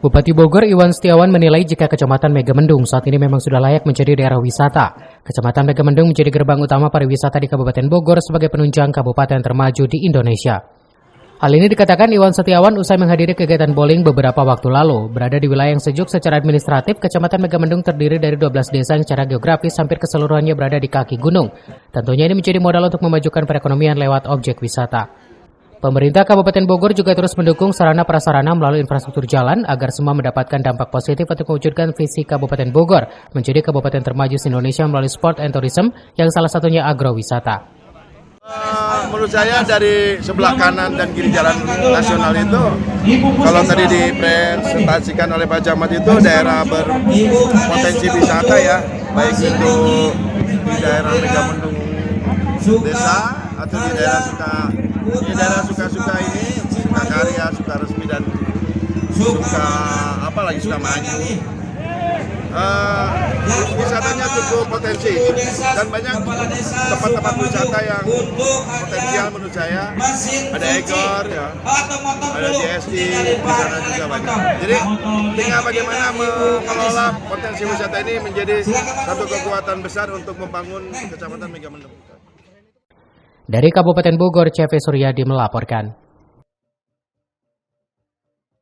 Bupati Bogor Iwan Setiawan menilai jika Kecamatan Megamendung saat ini memang sudah layak menjadi daerah wisata. Kecamatan Megamendung menjadi gerbang utama pariwisata di Kabupaten Bogor sebagai penunjang kabupaten termaju di Indonesia. Hal ini dikatakan Iwan Setiawan usai menghadiri kegiatan bowling beberapa waktu lalu. Berada di wilayah yang sejuk secara administratif, Kecamatan Megamendung terdiri dari 12 desa yang secara geografis hampir keseluruhannya berada di kaki gunung. Tentunya ini menjadi modal untuk memajukan perekonomian lewat objek wisata. Pemerintah Kabupaten Bogor juga terus mendukung sarana prasarana melalui infrastruktur jalan agar semua mendapatkan dampak positif untuk mewujudkan visi Kabupaten Bogor menjadi kabupaten termaju se-Indonesia melalui sport and tourism yang salah satunya agrowisata. Menurut saya dari sebelah kanan dan kiri jalan nasional itu, kalau tadi dipresentasikan oleh Pak Camat itu daerah berpotensi wisata ya, baik itu di daerah Megamendung desa atau di daerah Suka ini, Suka Karya, Suka Resmi dan Suka apalagi Suka Maju. Wisatanya cukup potensi dan banyak tempat-tempat wisata yang potensial menurut saya. Ada Egor ya, ada JSD di sana juga banyak. Jadi tinggal bagaimana mengelola potensi wisata ini menjadi satu kekuatan besar untuk membangun Kecamatan Megamendung. Dari Kabupaten Bogor, CV Suryadi melaporkan.